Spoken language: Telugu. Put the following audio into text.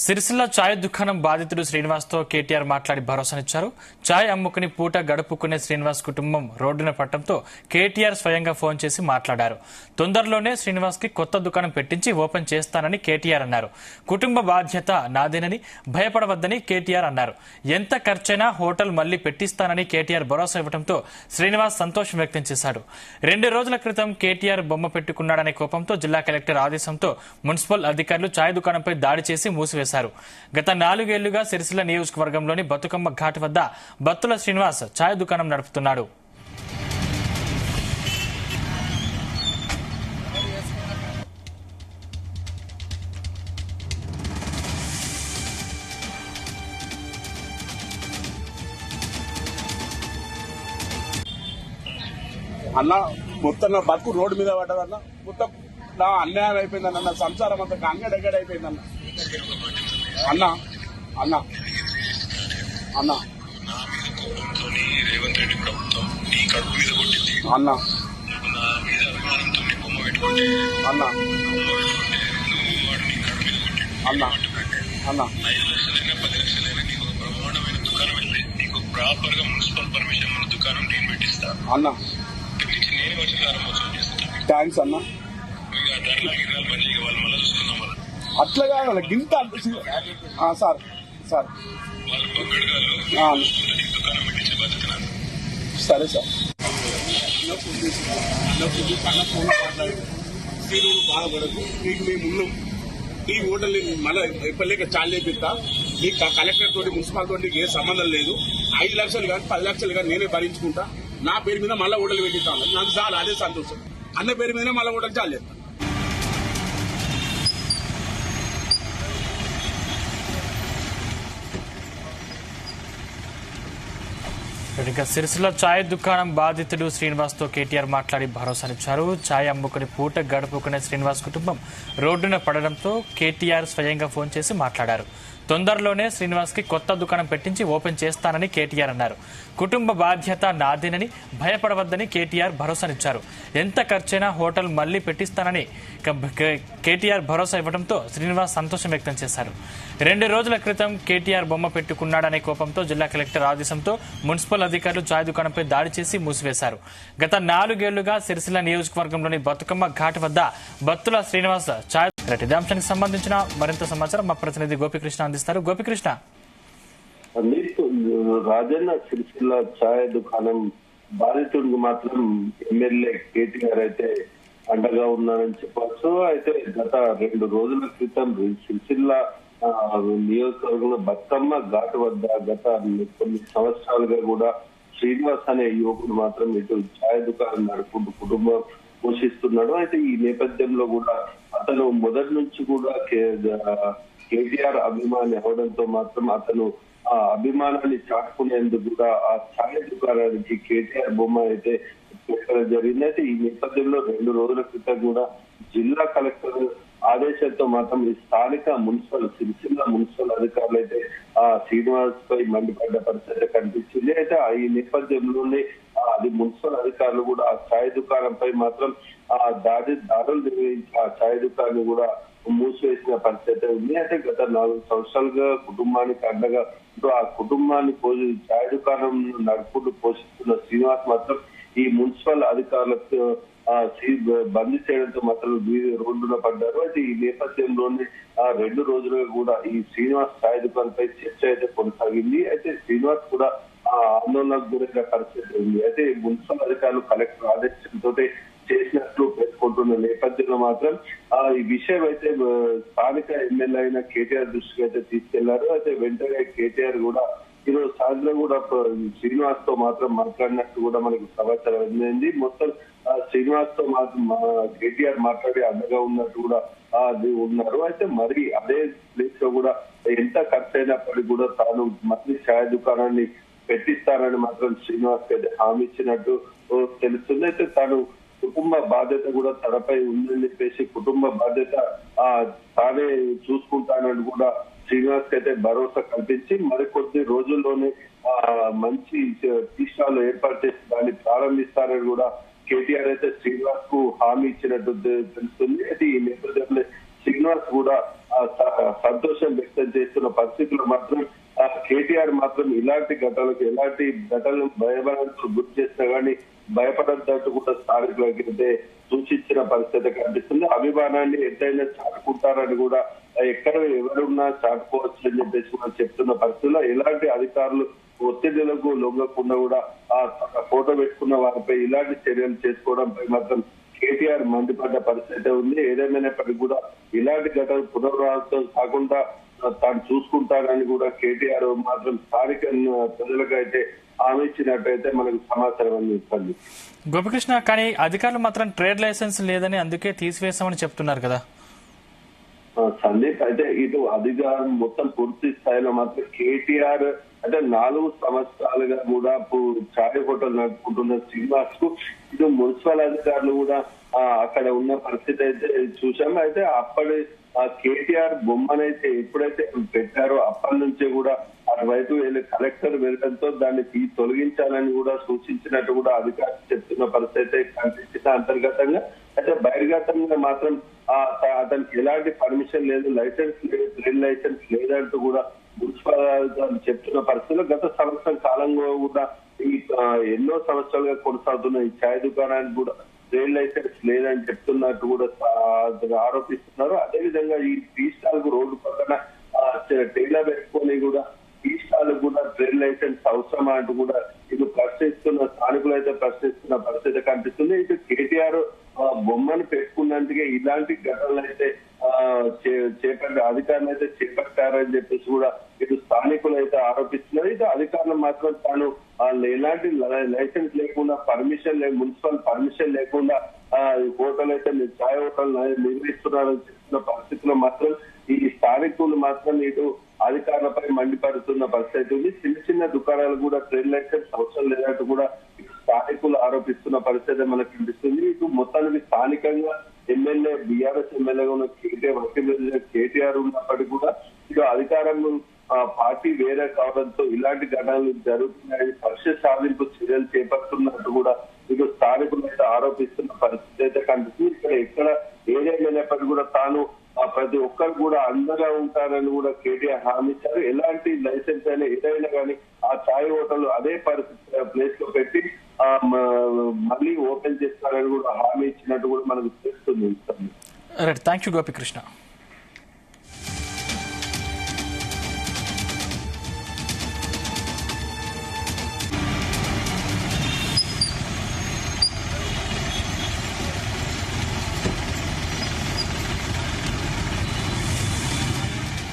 సిరిసిల్ల ఛాయ్ దుకాణం బాధితుడు శ్రీనివాస్తో కేటీఆర్ మాట్లాడి భరోసానిచ్చారు. ఛాయ్ అమ్ముకుని పూట గడుపుకునే శ్రీనివాస్ కుటుంబం రోడ్డున పట్టడంతో కేటీఆర్ స్వయంగా ఫోన్ చేసి మాట్లాడారు. తొందరలోనే శ్రీనివాస్ కి కొత్త దుకాణం పెట్టించి ఓపెన్ చేస్తానని కేటీఆర్ అన్నారు. కుటుంబ బాధ్యత నాదేనని, భయపడవద్దని కేటీఆర్ అన్నారు. ఎంత ఖర్చైనా హోటల్ మళ్లీ పెట్టిస్తానని కేటీఆర్ భరోసా ఇవ్వడంతో శ్రీనివాస్ సంతోషం వ్యక్తం చేశాడు. 2 రోజుల క్రితం కేటీఆర్ బొమ్మ పెట్టుకున్నాడనే కోపంతో జిల్లా కలెక్టర్ ఆదేశంతో మున్సిపల్ అధికారులు ఛాయ్ దుకాణంపై దాడి చేసి మూసివేశారు. గత 4 ఏళ్లుగా సిరిసిల్ల నియోజకవర్గంలోని బతుకమ్మ ఘాట్ వద్ద బత్తుల శ్రీనివాస్ ఛాయ్ దుకాణం నడుపుతున్నాడు. అన్న మొత్తం నా బతుకు రోడ్డు మీద పడ్డదన్న. మొత్తం నా అన్యాయం అయిపోయిందన్న. నా సంసారం అంతా అంగడెగ్గడ అయిపోయిందన్న. అన్న అన్న అన్న రేవంత్ రెడ్డి ప్రభుత్వం నీ కడుపు మీద కొట్టింది అన్న. నా మీద అభిమానంతో నీ బొమ్మ పెట్టుకుంటే అన్న నువ్వు వాడు నీ కడుపు మీద కొట్టిండు. అన్న అన్న 5 లక్షలైనా 10 లక్షలైనా నీకు ఒక బ్రహ్మాండమైన దుకాణం వెళ్ళి నీకు ప్రాపర్ గా మున్సిపల్ పర్మిషన్ ఉన్న దుకాణం నేను పెట్టిస్తా అన్న. ఇక్కడి నుంచి నేనే వచ్చి ప్రారంభోత్సవం చేస్తాను. థ్యాంక్స్ అన్న. ఇక ధరలు గిరాలు పని వాళ్ళు మళ్ళీ చూసుకుందాం. వాళ్ళు అట్లా కాదు గింత సార్ సార్ వాళ్ళు పక్కడగాళ్ళు నీ దుకాణం పెట్టించే బాధ్యత నాది. సరే సార్. బాధపడదు. నీకు మేము ఉన్నాం. ఈ హోటల్ మళ్ళీ ఎప్పటిలేక చాలు చేపిస్తా. నీకు కలెక్టర్ తోటి మున్సిపల్ తోటి ఏ సంబంధం లేదు. 5 లక్షలు కానీ 10 లక్షలు కానీ నేనే భరించుకుంటా. నా పేరు మీద మళ్ళీ హోటల్ పెట్టిస్తాను. నాకు చాలు, అదే సంతోషం. అన్న పేరు మీద మళ్ళీ హోటల్ చాలు చేస్తాను. సిరిసిల్ల ఛాయ్ దుకాణం బాధితుడు శ్రీనివాస్ తో కేటీఆర్ మాట్లాడి భరోసానిచ్చారు. ఛాయ్ అమ్ముకుని పూట గడుపుకునే శ్రీనివాస్ కుటుంబం రోడ్డున పడడంతో కేటీఆర్ స్వయంగా ఫోన్ చేసి మాట్లాడారు. తొందరలోనే శ్రీనివాస్ కి కొత్త దుకాణం పెట్టించి ఓపెన్ చేస్తానని కేటీఆర్ అన్నారు. కుటుంబ బాధ్యత నాదేనని, భయపడవద్దని కేటీఆర్ భరోసానిచ్చారు. ఎంత ఖర్చైనా హోటల్ మళ్లీ పెట్టిస్తానని కేటీఆర్ భరోసా ఇవ్వడంతో శ్రీనివాస్ సంతోషం వ్యక్తం చేశారు. 2 రోజుల క్రితం కేటీఆర్ బొమ్మ పెట్టుకున్నాడనే కోపంతో జిల్లా కలెక్టర్ ఆదేశంతో మున్సిపల్ అధికారులు ఛాయ్ దుకాణంపై దాడి చేసి మూసివేశారు. గత 4 ఏళ్లుగా సిరిసిల్ల నియోజకవర్గంలోని బతుకమ్మ ఘాట్ వద్ద బత్తుల శ్రీనివాస్ ఛాయ్ ఇదే అంశానికి సంబంధించిన మరింత సమాచారం మా ప్రతినిధి గోపికృష్ణ అందిస్తారు. గోపికృష్ణ, రాజన్న సిరిసిల్ల ఛాయ్ దుకాణం బాధితుడికి మాత్రం ఎమ్మెల్యే కేటీఆర్ అయితే అండగా ఉన్నారని చెప్పవచ్చు. అయితే గత 2 రోజుల క్రితం సిరిసిల్ల నియోజకవర్గంలో బతుకమ్మ ఘాట్ వద్ద గత కొన్ని సంవత్సరాలుగా కూడా శ్రీనివాస్ అనే యువకుడు మాత్రం ఇటు ఛాయ్ దుకాణం నడుపుకుంటూ కుటుంబం పోషిస్తున్నాడు. అయితే ఈ నేపథ్యంలో కూడా అతను మొదటి నుంచి కూడా కేటీఆర్ అభిమాని అవడంతో మాత్రం అతను ఆ అభిమానాన్ని చాటుకునేందుకు కూడా ఆ ఛాయ్ దుకాణానికి కేటీఆర్ బొమ్మ అయితే పెట్టడం జరిగింది. అయితే ఈ నేపథ్యంలో 2 రోజుల క్రితం కూడా జిల్లా కలెక్టర్ ఆదేశంతో మాత్రం ఈ స్థానిక సిరిసిల్ల మున్సిపల్ అధికారులు అయితే ఆ శ్రీనివాస్ పై మండిపడ్డ పరిస్థితి కనిపించింది. అయితే ఈ నేపథ్యంలోనే అది మున్సిపల్ అధికారులు కూడా ఆ ఛాయ్ దుకాణంపై మాత్రం ఆ దాడులు నిర్వహించి ఆ ఛాయ్ దుకాణాన్ని కూడా మూసివేసిన పరిస్థితి ఉంది. అయితే గత 4 సంవత్సరాలుగా కుటుంబానికి అండగా ఆ కుటుంబాన్ని ఛాయ్ దుకాణం నడుపుకుంటూ పోషిస్తున్న శ్రీనివాస్ మాత్రం ఈ మున్సిపల్ అధికారులకు బందీ చేయడంతో మాత్రం రోడ్డున పడ్డారు. అయితే ఈ నేపథ్యంలోనే 2 రోజులుగా కూడా ఈ శ్రీనివాస్ ఛాయ్ దుకాణంపై చర్చ అయితే కొనసాగింది. అయితే శ్రీనివాస్ కూడా ఆందోళనకు గురైన పరిస్థితి ఉంది. అయితే మున్సిపల్ అధికారులు కలెక్టర్ ఆదేశంతో చేసినట్లు పేర్కొంటున్న నేపథ్యంలో మాత్రం ఈ విషయం అయితే స్థానిక ఎమ్మెల్యే అయిన కేటీఆర్ దృష్టికి అయితే తీసుకెళ్లారు. అయితే వెంటనే కేటీఆర్ కూడా ఈరోజు సాయంత్రం కూడా శ్రీనివాస్ తో మాత్రం మాట్లాడినట్టు కూడా మనకు సమాచారం అందింది. మొత్తం శ్రీనివాస్ తో మాత్రం కేటీఆర్ మాట్లాడి అండగా ఉన్నట్టు కూడా ఉన్నారు. అయితే మరి అదే ప్లేస్ లో కూడా ఎంత ఖర్చు అయినప్పటికీ కూడా తాను మళ్ళీ ఛాయ్ దుకాణాన్ని పెట్టిస్తానని మాత్రం శ్రీనివాస్ అయితే హామీ ఇచ్చినట్టు తెలుస్తుంది. అయితే తాను కుటుంబ బాధ్యత కూడా తనపై ఉందని చెప్పేసి కుటుంబ బాధ్యత తానే చూసుకుంటానని కూడా శ్రీనివాస్ అయితే భరోసా కల్పించి మరికొద్ది రోజుల్లోనే మంచి టీ స్టాల్ ఏర్పాటు చేసి దాన్ని ప్రారంభిస్తారని కూడా కేటీఆర్ అయితే శ్రీనివాస్ కు హామీ ఇచ్చినట్టు తెలుస్తుంది. అయితే ఈ నేపథ్యంలో శ్రీనివాస్ కూడా సంతోషం వ్యక్తం చేస్తున్న పరిస్థితుల్లో మాత్రం కేటీఆర్ మాత్రం ఇలాంటి ఘటనలను భయభరాలకు గురి చేసినా కానీ భయపడద్దంటూ కూడా స్థానికులకి అయితే సూచించిన పరిస్థితి కనిపిస్తుంది. అభిమానాన్ని ఎంతైనా చాటుకుంటారని కూడా ఎక్కడ ఎవరున్నా చాటుకోవచ్చు అని చెప్పేసి కూడా చెప్తున్న పరిస్థితుల్లో ఎలాంటి అధికారులు ఒత్తిడిలకు లొంగకుండా కూడా ఆ ఫోటో పెట్టుకున్న వారిపై ఇలాంటి చర్యలు చేసుకోవడంపై మాత్రం కేటీఆర్ మండిపడ్డ పరిస్థితి ఉంది. ఏదేమైనప్పటికీ కూడా ఇలాంటి ఘటనలు పునరావృతం కాకుండా తాను చూసుకుంటానని కూడా కేటీఆర్ మాత్రం స్థానిక ప్రజలకు అయితే హామీ ఇచ్చినట్టయితే మనకు సమాచారం అందిస్తుంది. గోపికృష్ణ, కానీ అధికారులు మాత్రం ట్రేడ్ లైసెన్స్ లేదని అందుకే తీసివేశామని చెప్తున్నారు కదా. సందీప్, అయితే ఇటు అధికారం మొత్తం పూర్తి స్థాయిలో మాత్రం కేటీఆర్ అంటే 4 సంవత్సరాలుగా కూడా చాయ్ హోటల్ నడుపుకుంటున్న శ్రీనివాస్ కు ఇటు మున్సిపల్ అధికారులు కూడా అక్కడ ఉన్న పరిస్థితి అయితే చూసాం. అయితే అప్పటి కేటీఆర్ బొమ్మనైతే ఎప్పుడైతే పెట్టారో అప్పటి నుంచే కూడా అటువైపు కలెక్టర్ వెళ్ళడంతో దాన్ని తొలగించాలని కూడా సూచించినట్టు కూడా అధికారులు చెప్తున్న పరిస్థితి కనిపించిన అంతర్గతంగా. అయితే బహిర్గతంగా మాత్రం అతనికి ఎలాంటి పర్మిషన్ లేదు, లైసెన్స్ లేదు, ట్రేడ్ లైసెన్స్ లేదంటూ కూడా మున్సిపల్ చెప్తున్న పరిస్థితుల్లో గత సంవత్సరం కాలంలో కూడా ఈ ఎన్నో సంవత్సరాలుగా కొనసాగుతున్న ఈ ఛాయ్ దుకాణానికి కూడా ట్రేడ్ లైసెన్స్ లేదని చెప్తున్నట్టు కూడా ఆరోపిస్తున్నారు. అదేవిధంగా ఈ టీ స్టాల్ కు రోడ్డు పక్కన టైలర్ పెట్టుకొని కూడా టీ స్టాల్ కూడా ట్రేడ్ లైసెన్స్ అవసరమా అంటూ కూడా ఇటు ప్రశ్నిస్తున్న స్థానికులు అయితే ప్రశ్నిస్తున్న పరిస్థితి కనిపిస్తుంది. ఇటు కేటీఆర్ బొమ్మను పెట్టుకున్నందుకే ఇలాంటి ఘటనలు అయితే అధికారులు అయితే చేపట్టారని చెప్పేసి కూడా ఇటు స్థానికులు అయితే ఆరోపిస్తున్నారు. ఇటు అధికారులు మాత్రం తాను ఎలాంటి లైసెన్స్ లేకుండా మున్సిపల్ పర్మిషన్ లేకుండా హోటల్ అయితే ఛాయ్ హోటల్ నిర్వహిస్తున్నారని చెప్తున్న పరిస్థితుల్లో మాత్రం ఈ స్థానికులు మాత్రం ఇటు అధికారులపై మండిపడుతున్న పరిస్థితి ఉంది. చిన్న దుకాణాలు కూడా ట్రేడ్ లైసెన్స్ అవసరం లేదంటూ కూడా ఇటు స్థానికులు ఆరోపిస్తున్న పరిస్థితి మనకు కనిపిస్తుంది. ఇటు మొత్తానికి స్థానికంగా ఎమ్మెల్యే బీఆర్ఎస్ ఎమ్మెల్యేగా ఉన్న కేటీఆర్ ఉన్నప్పటికీ కూడా ఇటు అధికారం పార్టీ వేరే కావడంతో ఇలాంటి ఘటనలు జరుగుతున్నాయని పక్ష సాధింపు చర్యలు చేపడుతున్నట్టు కూడా ఇటు స్థానికులు అయితే ఆరోపిస్తున్న పరిస్థితి అయితే కనిపిస్తుంది. ఇక్కడ ఏదేమైనప్పటికీ కూడా తాను ప్రతి ఒక్కరు కూడా అండగా ఉంటారని కూడా కేటీఆర్ హామీ ఇచ్చారు. ఎలాంటి లైసెన్స్ అయినా ఏదైనా కానీ ఆ ఛాయ్ హోటల్ అదే పరిస్థితి ప్లేస్ లో పెట్టి మళ్ళీ ఓపెన్ చేస్తారని కూడా హామీ ఇచ్చినట్టు కూడా మనకు తెలుస్తుంది. Right, thank you Gopikrishna.